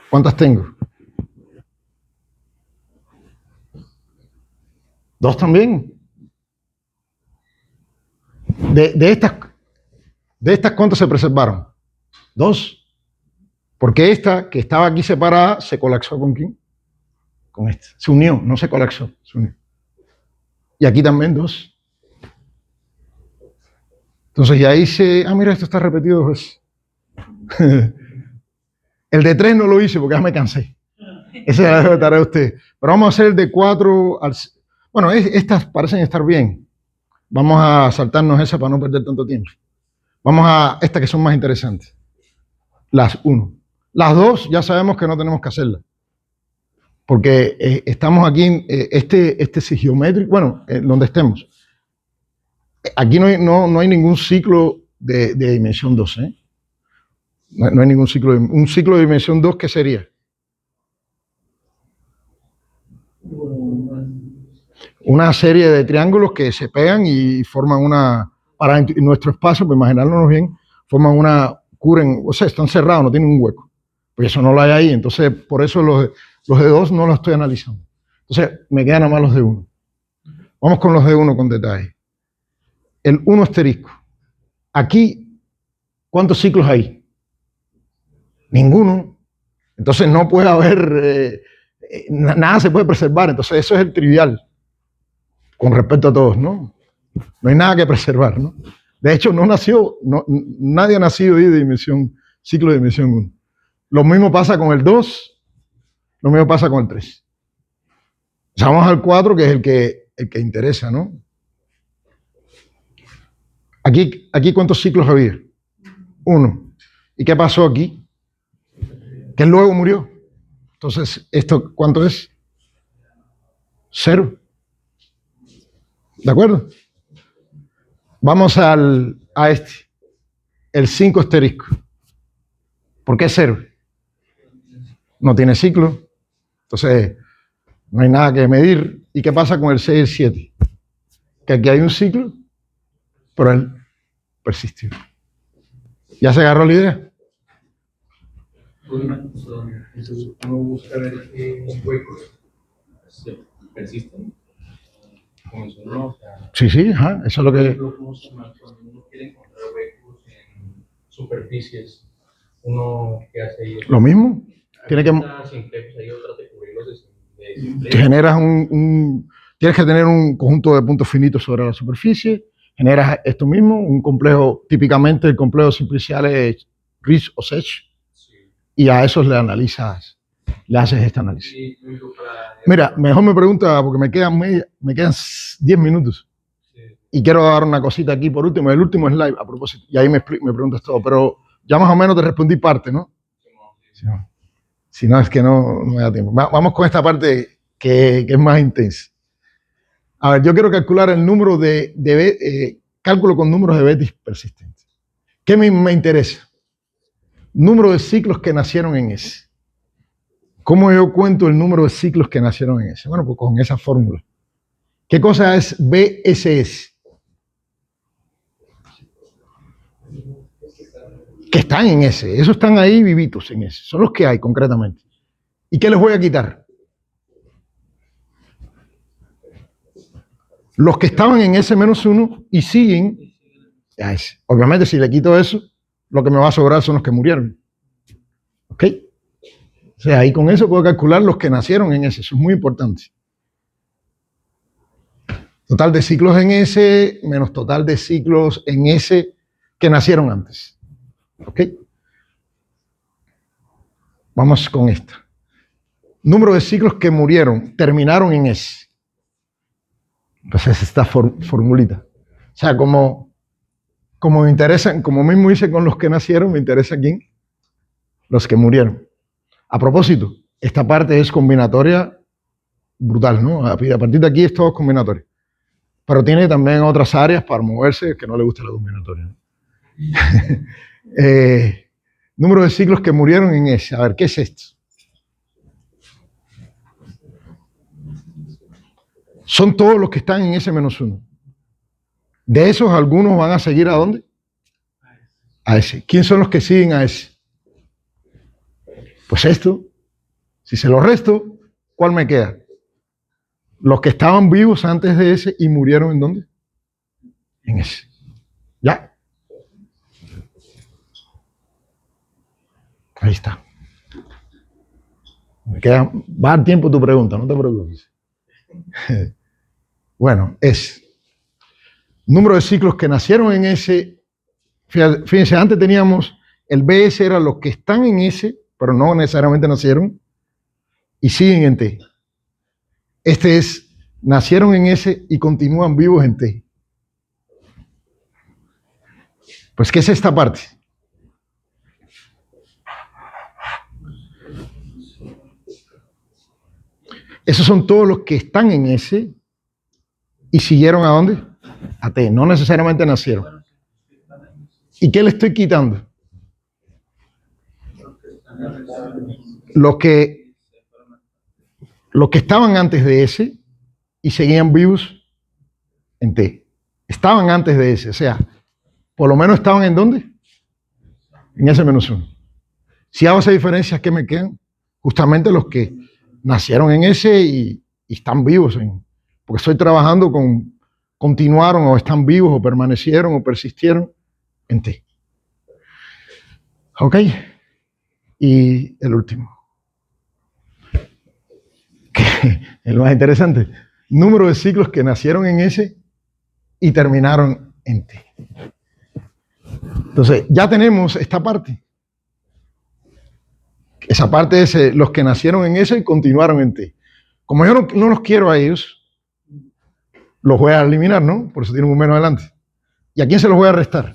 ¿Cuántas tengo? 2 también. De estas, ¿cuántas se preservaron? 2. Porque esta, que estaba aquí separada, se colapsó ¿con quién? Con esta. Se unió, no se colapsó, se unió. Y aquí también 2. Entonces ya hice, mira, esto está repetido 2 veces. El de 3 no lo hice porque ya me cansé. Ese ya lo tarea a usted. Pero vamos a hacer el de 4 al... Bueno, estas parecen estar bien. Vamos a saltarnos esa para no perder tanto tiempo. Vamos a estas que son más interesantes. Las 1. Las 2 ya sabemos que no tenemos que hacerlas. Porque estamos aquí en este geométrico, bueno, donde estemos. Aquí no hay ningún ciclo de dimensión 2, ¿eh? No hay ningún ciclo. Un ciclo de dimensión 2, ¿qué sería? Una serie de triángulos que se pegan y forman una, para nuestro espacio, para imaginárnoslo bien, forman una, cubren, o sea, están cerrados, no tienen un hueco. Pues eso no lo hay ahí, entonces por eso los de 2 no los estoy analizando. Entonces me quedan nada más los de 1. Vamos con los de 1 con detalle. El 1 asterisco. Aquí, ¿cuántos ciclos hay? Ninguno. Entonces no puede haber, nada se puede preservar, entonces eso es el trivial con respecto a todos, ¿no? No hay nada que preservar, ¿no? De hecho, nadie ha nacido ahí de dimensión, ciclo de dimensión 1. Lo mismo pasa con el 2, lo mismo pasa con el 3. O sea, vamos al 4, que es el que interesa, ¿no? Aquí ¿cuántos ciclos había? 1. ¿Y qué pasó aquí? Que él luego murió. Entonces, ¿esto cuánto es? 0. ¿De acuerdo? Vamos a este. El 5 asterisco. ¿Por qué 0? No tiene ciclo. Entonces, no hay nada que medir. ¿Y qué pasa con el 6 y el 7? Que aquí hay un ciclo, pero él persistió. ¿Ya se agarró la idea? Entonces uno busca ver qué huecos persisten. ¿No? O sea, Sí, ajá, eso es lo que... cuando uno quiere encontrar huecos en superficies, uno ¿qué hace ahí? Lo mismo. Tiene que... Simplex, ahí otra de cubrirlos generas tienes que tener un conjunto de puntos finitos sobre la superficie, generas esto mismo, un complejo, típicamente el complejo simplicial es Riesz o Sech, sí. Y a esos le analizas, le haces este análisis. Sí, mira, mejor me pregunta, porque me quedan 10 minutos. Sí. Y quiero dar una cosita aquí por último, el último slide a propósito, y ahí me preguntas todo, pero ya más o menos te respondí parte, ¿no? Sí. Si no, es que no me da tiempo. Vamos con esta parte que es más intensa. A ver, yo quiero calcular el número cálculo con números de Betis persistentes. ¿Qué me interesa? Número de ciclos que nacieron en S. ¿Cómo yo cuento el número de ciclos que nacieron en S? Bueno, pues con esa fórmula. ¿Qué cosa es BSS? Que están en S. Esos están ahí vivitos en S. Son los que hay concretamente. ¿Y qué les voy a quitar? Los que estaban en S-1 y siguen a S. Obviamente, si le quito eso, lo que me va a sobrar son los que murieron. ¿Ok? O sea, ahí con eso puedo calcular los que nacieron en S. Eso es muy importante. Total de ciclos en S menos total de ciclos en S que nacieron antes. ¿Ok? Vamos con esta. Número de ciclos que murieron, terminaron en S. Pues es esta formulita. O sea, como me interesan, como mismo hice con los que nacieron, me interesa quién, los que murieron. A propósito, esta parte es combinatoria brutal, ¿no? A partir de aquí es todo combinatorio. Pero tiene también otras áreas para moverse que no le gusta la combinatoria, ¿no? Número de ciclos que murieron en S. A ver, ¿qué es esto? Son todos los que están en S-1. De esos, algunos van a seguir ¿a dónde? A S. ¿Quién son los que siguen a S? Pues esto. Si se lo resto, ¿cuál me queda? Los que estaban vivos antes de S y murieron ¿en dónde? En S. ¿Ya? Ahí está. Va a dar tiempo tu pregunta, no te preocupes. Bueno, es número de ciclos que nacieron en S. Fíjense, antes teníamos el BS, eran los que están en S, pero no necesariamente nacieron, y siguen en T. Este es, nacieron en S y continúan vivos en T. Pues, ¿qué es esta parte? Esos son todos los que están en S y siguieron ¿a dónde? A T, no necesariamente nacieron. ¿Y qué le estoy quitando? Los que estaban antes de ese y seguían vivos en T. Estaban antes de ese, o sea, por lo menos estaban ¿en dónde? En ese menos uno. Si hago esa diferencia, ¿qué me quedan? Justamente los que nacieron en ese y están vivos. Porque estoy trabajando con continuaron o están vivos o permanecieron o persistieron en T. ¿Ok? Y el último. Que el más interesante. Número de ciclos que nacieron en S y terminaron en T. Entonces, ya tenemos esta parte. Esa parte es los que nacieron en S y continuaron en T. Como yo no los quiero a ellos, los voy a eliminar, ¿no? Por eso tienen un menos adelante. ¿Y a quién se los voy a restar?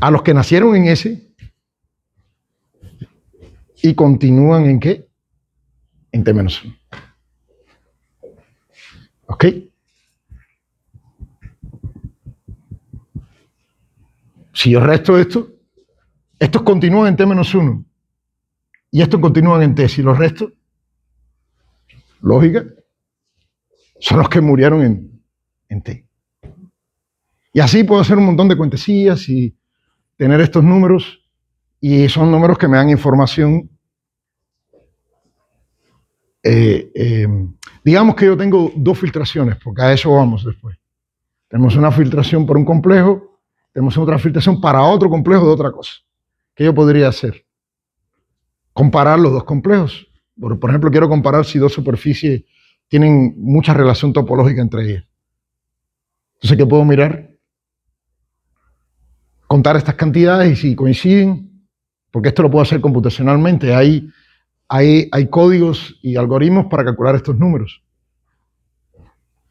A los que nacieron en S y continúan en ¿qué? En T-1. ¿Ok? Si yo resto esto, estos continúan en T-1 y estos continúan en T. Si los resto, lógica, son los que murieron en T. Y así puedo hacer un montón de cuentecillas y tener estos números, y son números que me dan información. Digamos que yo tengo dos filtraciones, porque a eso vamos después. Tenemos una filtración por un complejo, tenemos otra filtración para otro complejo de otra cosa. ¿Qué yo podría hacer? Comparar los dos complejos. Por ejemplo, quiero comparar si dos superficies tienen mucha relación topológica entre ellas. Entonces, ¿qué puedo mirar? Contar estas cantidades y si coinciden, porque esto lo puedo hacer computacionalmente. Hay códigos y algoritmos para calcular estos números.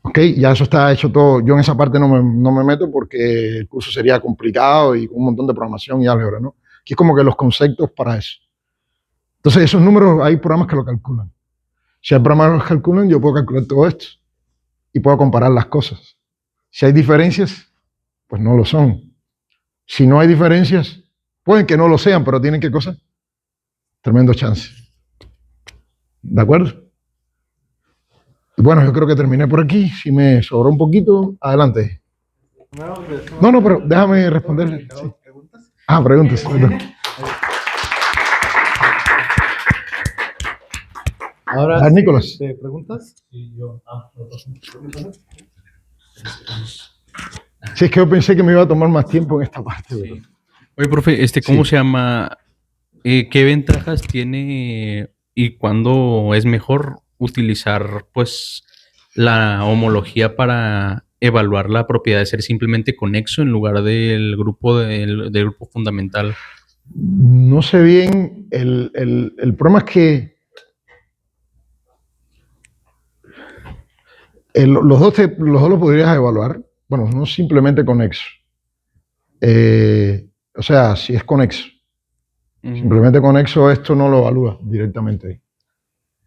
Ok, ya eso está hecho todo. Yo en esa parte no me meto porque el curso sería complicado y con un montón de programación y álgebra, ¿no? Aquí es como que los conceptos para eso. Entonces, esos números, hay programas que lo calculan. Si hay programas que lo calculan, yo puedo calcular todo esto y puedo comparar las cosas. Si hay diferencias, pues no lo son. Si no hay diferencias, pueden que no lo sean, pero tienen ¿qué cosa? Tremendo chance. ¿De acuerdo? Bueno, yo creo que terminé por aquí. Si me sobró un poquito, adelante. No, pero déjame responder. Sí. Preguntas. Perdón. Ahora, A ver, Nicolás. ¿te preguntas? Sí, yo. Sí, es que yo pensé que me iba a tomar más tiempo en esta parte. Sí. Oye, profe, ¿cómo Sí. se llama? ¿Qué ventajas tiene y cuándo es mejor utilizar, pues, la homología para evaluar la propiedad de ser simplemente conexo en lugar del grupo del grupo fundamental? No sé bien, el problema es que los dos los podrías evaluar. Bueno, no simplemente conexo. O sea, si es conexo. Simplemente conexo, esto no lo evalúa directamente ahí.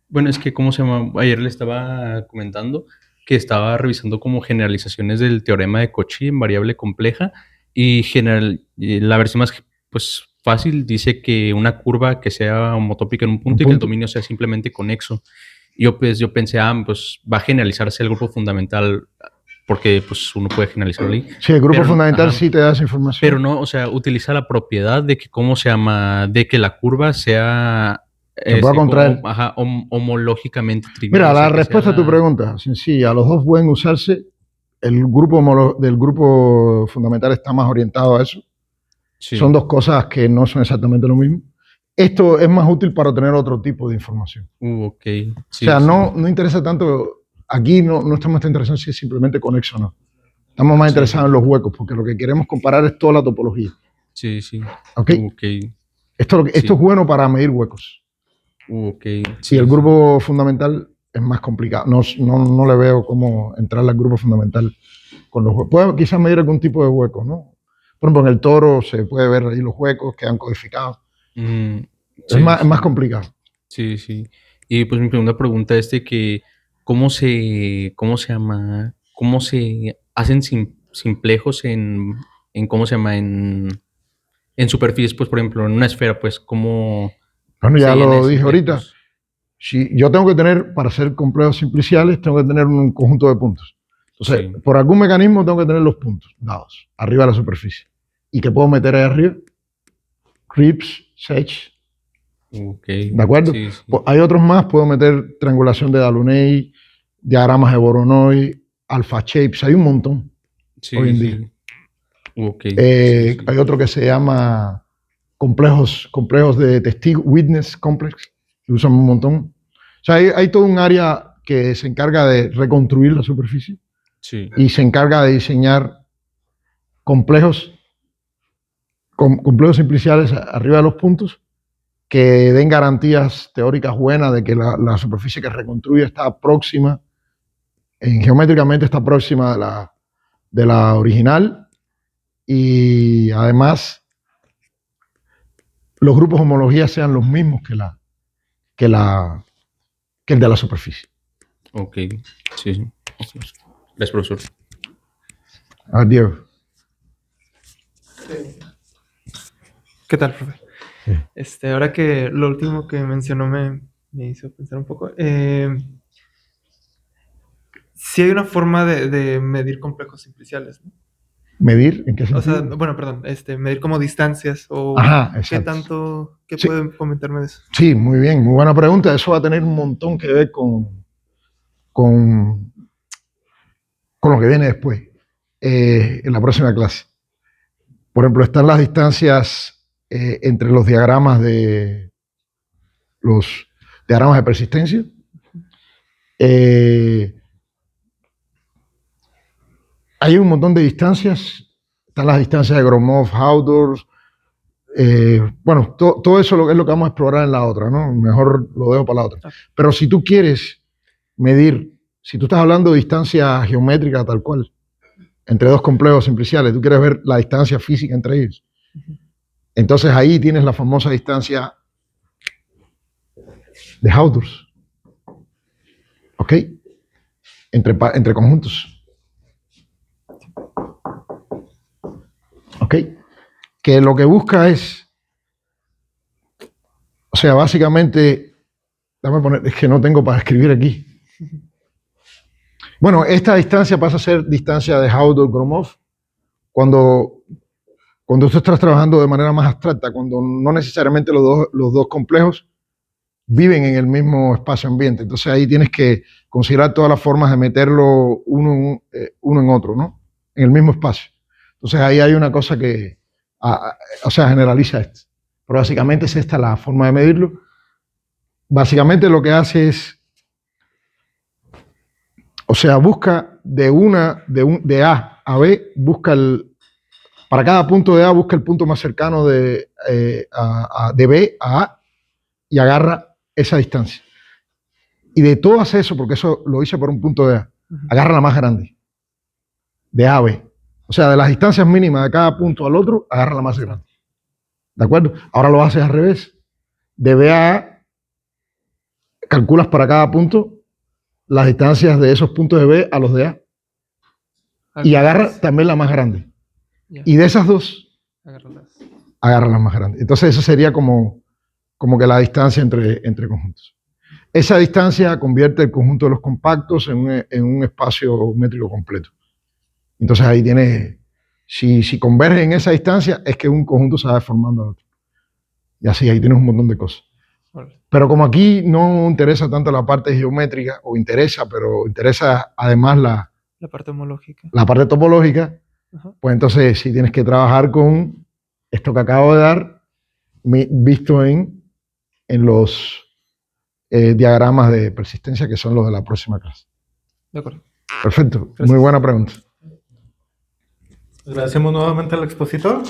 Bueno, es que, ¿cómo se llama? Ayer le estaba comentando que estaba revisando como generalizaciones del teorema de Cauchy en variable compleja y la versión más pues, fácil dice que una curva que sea homotópica en un punto y que el dominio sea simplemente conexo. Y yo pensé, pues va a generalizarse el grupo fundamental porque pues uno puede generalizarlo ahí. Sí, el grupo fundamental sí te da esa información. Pero no, o sea, utiliza la propiedad de que, ¿cómo se llama? De que la curva sea se puede contraer. Homológicamente trivial. Mira, la respuesta a tu pregunta, sencilla, los dos pueden usarse. El grupo del grupo fundamental está más orientado a eso. Sí. Son dos cosas que no son exactamente lo mismo. Esto es más útil para obtener otro tipo de información. Ok. Sí, o sea, no interesa tanto, aquí no estamos tan interesados si es simplemente conexo o no. Estamos más interesados en los huecos, porque lo que queremos comparar es toda la topología. Sí, sí. ¿Ok? Esto es bueno para medir huecos. Sí, el grupo fundamental es más complicado. No le veo cómo entrar al grupo fundamental con los huecos. Puede quizás medir algún tipo de hueco, ¿no? Por ejemplo, en el toro se puede ver ahí los huecos que han codificado. Es más complicado. Sí, sí. Y pues mi segunda pregunta es que ¿cómo se llama? ¿Cómo se hacen simplejos en ¿cómo se llama? en superficies, pues, por ejemplo, en una esfera, pues, ¿cómo Bueno, se ya llena lo ese dije ahorita. recurso? Si yo tengo que tener, para ser complejos simpliciales, tengo que tener un conjunto de puntos. Entonces, Sí. por algún mecanismo tengo que tener los puntos dados, arriba de la superficie. ¿Y qué puedo meter ahí arriba? Rips, Sech, Ok. ¿de acuerdo? Sí, sí. Pues hay otros más, puedo meter triangulación de Delaunay, diagramas de Voronoi, alpha shapes, hay un montón Sí, hoy en sí. día. Ok. Sí, sí. Hay otro que se llama complejos de testigo, witness complex, que usan un montón. O sea, hay todo un área que se encarga de reconstruir la superficie Sí. y se encarga de diseñar complejos, complejos simpliciales arriba de los puntos que den garantías teóricas buenas de que la superficie que reconstruye está próxima, geométricamente está próxima de la original, y además los grupos de homología sean los mismos que el de la superficie. Ok. Sí, sí. Gracias, profesor. A ver, Diego. ¿Qué tal, profe? Sí. Ahora que lo último que mencionó me hizo pensar un poco. Sí hay una forma de medir complejos simpliciales, ¿no? ¿Medir? ¿En qué O sea, sentido? bueno, perdón, medir como distancias o Ajá, qué exacto. tanto, ¿qué Sí. pueden comentarme de eso? Sí, muy bien, muy buena pregunta. Eso va a tener un montón que ver con lo que viene después, en la próxima clase. Por ejemplo, están las distancias entre los diagramas de persistencia. Hay un montón de distancias. Están las distancias de Gromov, Haudors. Bueno, todo eso es lo que vamos a explorar en la otra, ¿no? Mejor lo dejo para la otra. Pero si tú quieres medir, si tú estás hablando de distancia geométrica tal cual, entre dos complejos simpliciales, tú quieres ver la distancia física entre ellos. Entonces ahí tienes la famosa distancia de Haudors, ¿ok? Entre conjuntos, ¿ok? Que lo que busca es, o sea, básicamente, es que no tengo para escribir aquí. Bueno, esta distancia pasa a ser distancia de Haudor-Gromov cuando tú estás trabajando de manera más abstracta, cuando no necesariamente los dos complejos viven en el mismo espacio-ambiente. Entonces ahí tienes que considerar todas las formas de meterlo uno en otro, ¿no? En el mismo espacio. Entonces ahí hay una cosa que, o sea, generaliza esto. Pero básicamente es esta la forma de medirlo. Básicamente lo que hace es, o sea, busca de A a B, para cada punto de A busca el punto más cercano de B a A y agarra esa distancia. Y de todo hace eso, porque eso lo hice por un punto de A, agarra la más grande, de A a B. O sea, de las distancias mínimas de cada punto al otro, agarra la más grande. ¿De acuerdo? Ahora lo haces al revés. De B a A, calculas para cada punto las distancias de esos puntos de B a los de A. Y agarra también la más grande. Y de esas dos, agarra la más grande. Entonces eso sería como que la distancia entre conjuntos. Esa distancia convierte el conjunto de los compactos en un espacio métrico completo. Entonces ahí tienes, si converge en esa distancia, es que un conjunto se va formando al otro. Y así, ahí tienes un montón de cosas. Pero como aquí no interesa tanto la parte geométrica, o interesa, pero interesa además la parte homológica. La parte topológica, pues entonces sí tienes que trabajar con esto que acabo de dar, visto en los diagramas de persistencia, que son los de la próxima clase. De acuerdo. Perfecto, Gracias. muy buena pregunta. Agradecemos nuevamente al expositor.